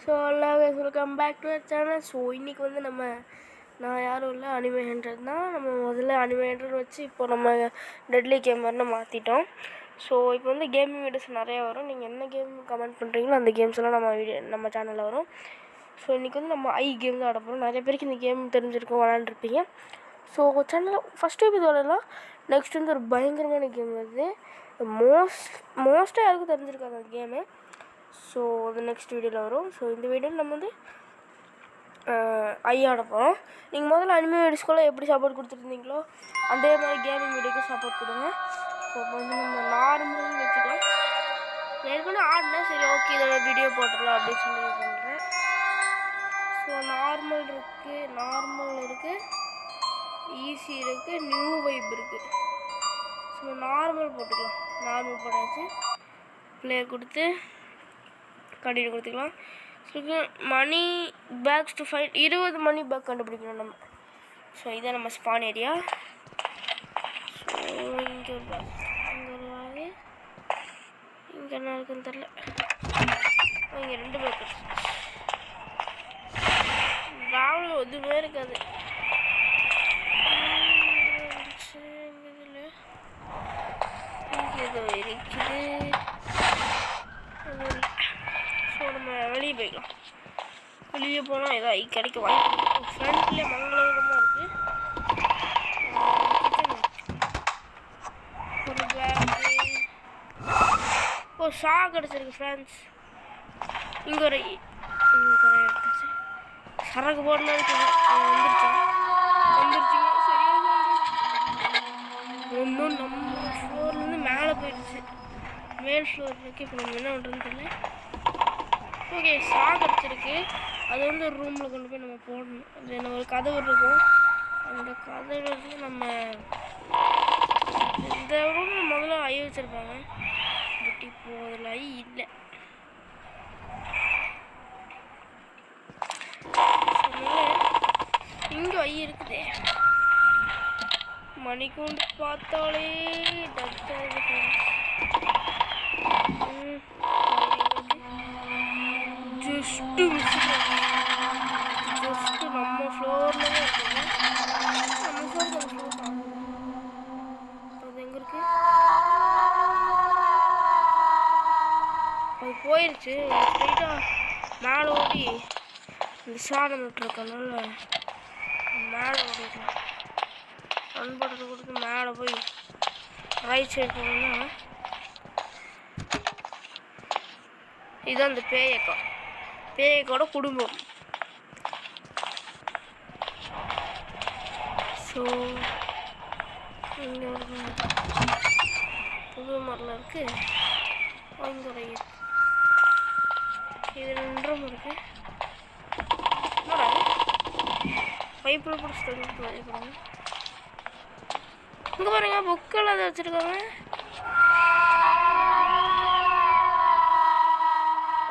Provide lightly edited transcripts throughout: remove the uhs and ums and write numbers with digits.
So எல்லாம் welcome back to channel. So இன்றைக்கி வந்து நான் யாரும் இல்லை, அனிமே ஹண்ட்ரட் தான். நம்ம முதல்ல அனிமே ஹண்ட்ரட் வச்சு இப்போ நம்ம டெட்லி கேமர்னு மாற்றிட்டோம். ஸோ இப்போ வந்து கேமிங் வீடியோஸ் நிறையா வரும். நீங்கள் என்ன கேம் கமெண்ட் பண்ணுறீங்களோ அந்த கேம்ஸ் எல்லாம் நம்ம சேனலில் வரும். ஸோ இன்றைக்கி வந்து நம்ம கேம் தான் ஆட போகிறோம். நிறைய பேருக்கு இந்த கேம் தெரிஞ்சிருக்கோம், விளாண்டுருப்பீங்க. ஸோ சேனலில் ஃபஸ்ட்டு எபிசோடெல்லாம் நெக்ஸ்ட் வந்து ஒரு பயங்கரமான கேம் வருது. மோஸ்ட்டாக யாருக்கும் தெரிஞ்சிருக்காது அந்த கேமு. ஸோ அது நெக்ஸ்ட் வீடியோவில் வரும். ஸோ இந்த வீடியோவில் நம்ம வந்து ஆட போகிறோம். நீங்கள் முதல்ல அனிமே வீடியோஸ்க்குள்ளே எப்படி சப்போர்ட் கொடுத்துருந்தீங்களோ அதே மாதிரி கேமிங் வீடியோக்கு சப்போர்ட் கொடுங்க. ஸோ இப்போ வந்து நம்ம நார்மல் வச்சுக்கலாம். ஏற்கனவே ஆடினா சரி ஓகே இதோட வீடியோ போட்டுடலாம் அப்படின்னு சொல்லி பண்ணுறேன். ஸோ நார்மல் இருக்குது, ஈஸி இருக்குது, நியூ வைப் இருக்குது. ஸோ நார்மல் போட்டுக்கலாம். நார்மல் போட்டாச்சு, ப்ளே கொடுத்து கண்டினியூ கொடுத்துக்கலாம். So money bags to find 20 money bag கண்டுபிடிக்கணும் நம்ம. ஸோ இதான் நம்ம ஸ்பான் ஏரியா. ஸோ இங்கே ஒரு பேக், இங்கே ஒரு பேகு, இங்கே என்ன இருக்குன்னு தெரில. இங்கே 2 பேக் இருக்குது. ட்ராவலில் எதுவுமே இருக்காது. ஏதோ இருக்குது. ஸோ நம்ம வெளியே போய்க்கலாம். வெளியே போனால் ஏதோ கிடைக்க வாய்ப்பு. ஃப்ரண்ட்லேயே மங்களகரமாக இருக்குது. ஒரு பேக்கு, ஒரு ஷா கிடச்சிருக்கு ஃப்ரெண்ட்ஸ். இங்கே ஒரு எடுத்துச்சு. சரக்கு போடணும் வந்துருச்சுங்க. சரியாக ஒன்றும் நம்ம ஃப்ளோர்லேருந்து மேலே போயிடுச்சு. மேல் ஃப்ளோர் இருக்குது. இப்போ நம்ம என்ன பண்ணுறதுன்னு தெரியல. ஓகே, ஷா கிடச்சிருக்கு. அது வந்து ஒரு ரூமில் கொண்டு போய் நம்ம போடணும். அது என்ன ஒரு கதவு இருக்கும். அந்த கதவு வந்து நம்ம இந்த ரூமில் முதல்ல வச்சுருப்பாங்க. பட் இப்போது அதில் இல்லை. இங்கே இருக்குது. மணிக்கூண்டு பார்த்தாலே ஜஸ்ட்டு நம்ம ஃப்ளோரில் தான் இருக்குது. நம்ம ஃப்ளோர் அது எங்கே இருக்குது? அது போயிடுச்சு. ஸ்ட்ரைட்டாக மேலே ஓடி இந்த சாதம் விட்டுருக்கனால மேலே ஓடிக்கலாம். ரன் பட்டத்தை கொடுத்து மேலே போய் ரைட் சைடு போனோம்னா இதுதான் அந்த பேயக்கோட குடும்பம். ஸோ இங்கே ஒரு புது மரம் இருக்குது. இங்கே ஒரு இது 2 ரூம் இருக்குது. பைப்பில் பிடிச்சிட்டு இங்கே பாருங்க, புக்கெல்லாம் அதை வச்சுருக்காங்க.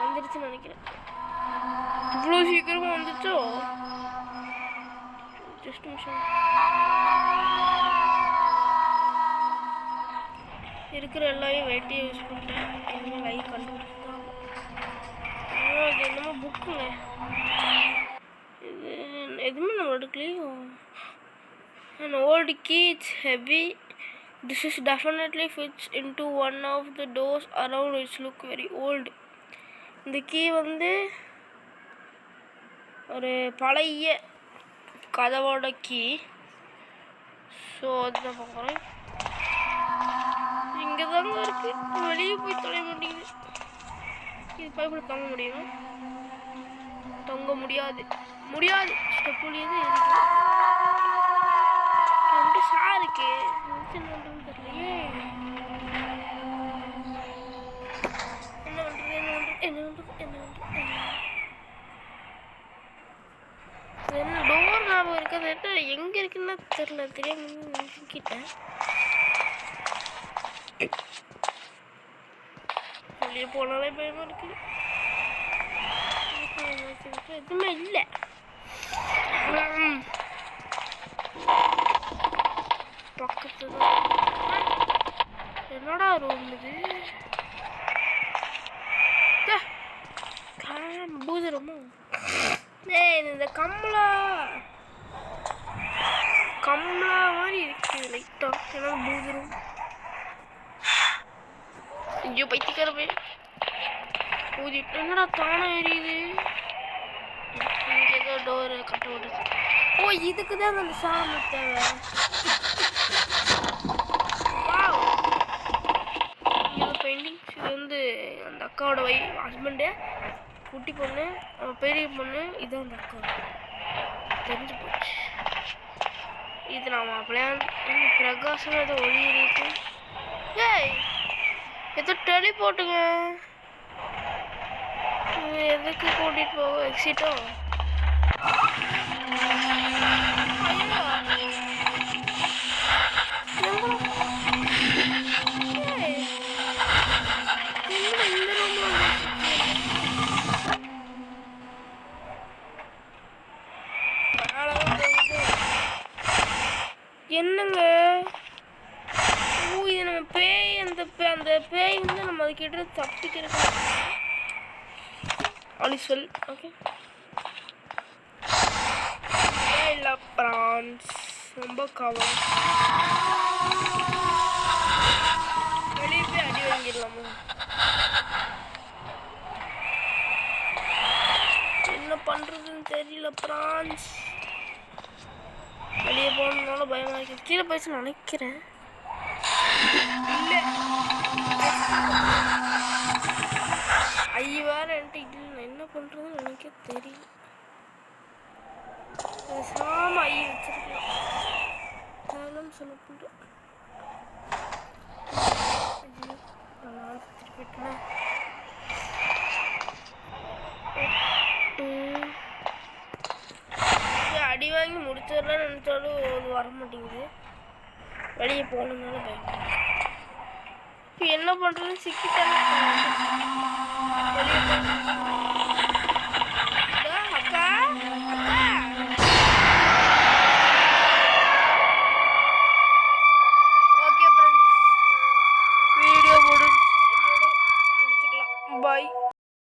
வந்துருச்சுன்னு நினைக்கிறேன். இவ்வளோ சீக்கிரமாக வந்துச்சோ? ஜஸ்ட் நிமிஷம். இருக்கிற எல்லாரையும் வெட்டியை யூஸ் பண்ணிட்டேன். இனிமேல் லைக் கண்டுபிடிச்சிருக்காங்க. அது என்னமோ புக்குங்க. இது எதுவுமே நம்ம எடுக்கலையும். An old key, it's heavy. This is definitely fits into one of the doors around which look very old. இந்த கீ வந்து ஒரு பழைய கதவோட கீ. ஸோ அதுதான் பார்க்குறேன். இங்கே தாங்க இருக்குது. வெளியே போய் தொலைய மாட்டேங்குது. இது பைப்பில் தொங்க முடியுமா? தொங்க முடியாது. ஸ்டெப் முடியாது. சாருக்கு என்ன பண்ணுறதுன்னு தெரியலையே. என்ன டோர் ஞாபகம் இருக்குது. என்ன எங்கே இருக்குன்னு தெரியல. தெரியாம கிட்டேன். வெளியே போனாலே பயமாக இருக்குது. எதுவுமே இல்லை. பக்கத்து என்னடா ரூம் இது? பூஜரமா ஏய் இந்த கமலா மாதிரி இருக்குது லைட்டா ஏன்னா பூஜரும் ஐயோ பைத்தியக்காரவே ஊதிட்டு என்னடா தானே எரியுது ஏதோ டோரு கட்ட விட்டுது ஓ இதுக்கு தான் அந்த சாமி தேவை பெயிண்டிங் இது வந்து அந்த அக்காவோட ஹஸ்பண்டு குட்டி பொண்ணு பெரிய பொண்ணு இது அந்த அக்கா தெரிஞ்சு போச்சு இது நான் பிளான் பிரகாசம் ஏதோ ஒளி இருக்கு ஏய் ஏதோ டெலி போட்டுங்க எதுக்கு கூட்டிட்டு போக எக்ஸிட்டோ என்னங்க ஓ இது நம்ம பேய் அந்த பேய் வந்து நம்ம அதுக்கிட்ட தப்பிக்கிறது அலிஸ்வல் ஓகே இல்லை பிரான்ஸ் ரொம்ப கவனம் வெளியே போய் அடி வாங்கிடலாமா என்ன பண்ணுறதுன்னு தெரியல பிரான்ஸ் வெளியே போகணுன்னாலும் பயமாக இருக்கு கீழே போயிடுச்சு நினைக்கிறேன் இல்லை ஐயோ வேறு என்கிட்ட இல்லை என்ன பண்ணுறதுன்னு எனக்கு தெரியல சாம ஐயோ வச்சிருக்கேன் காலம் சொல்ல போட்டேன் திருப்பிட்டேன் அடி வாங்கி முடிச்சிடலாம்னு நினச்சாலும் அது வர மாட்டேங்குது வெளியே போகணுன்னால பயம் இப்போ என்ன பண்ணுறதுன்னு சிக்கிட்டாலும்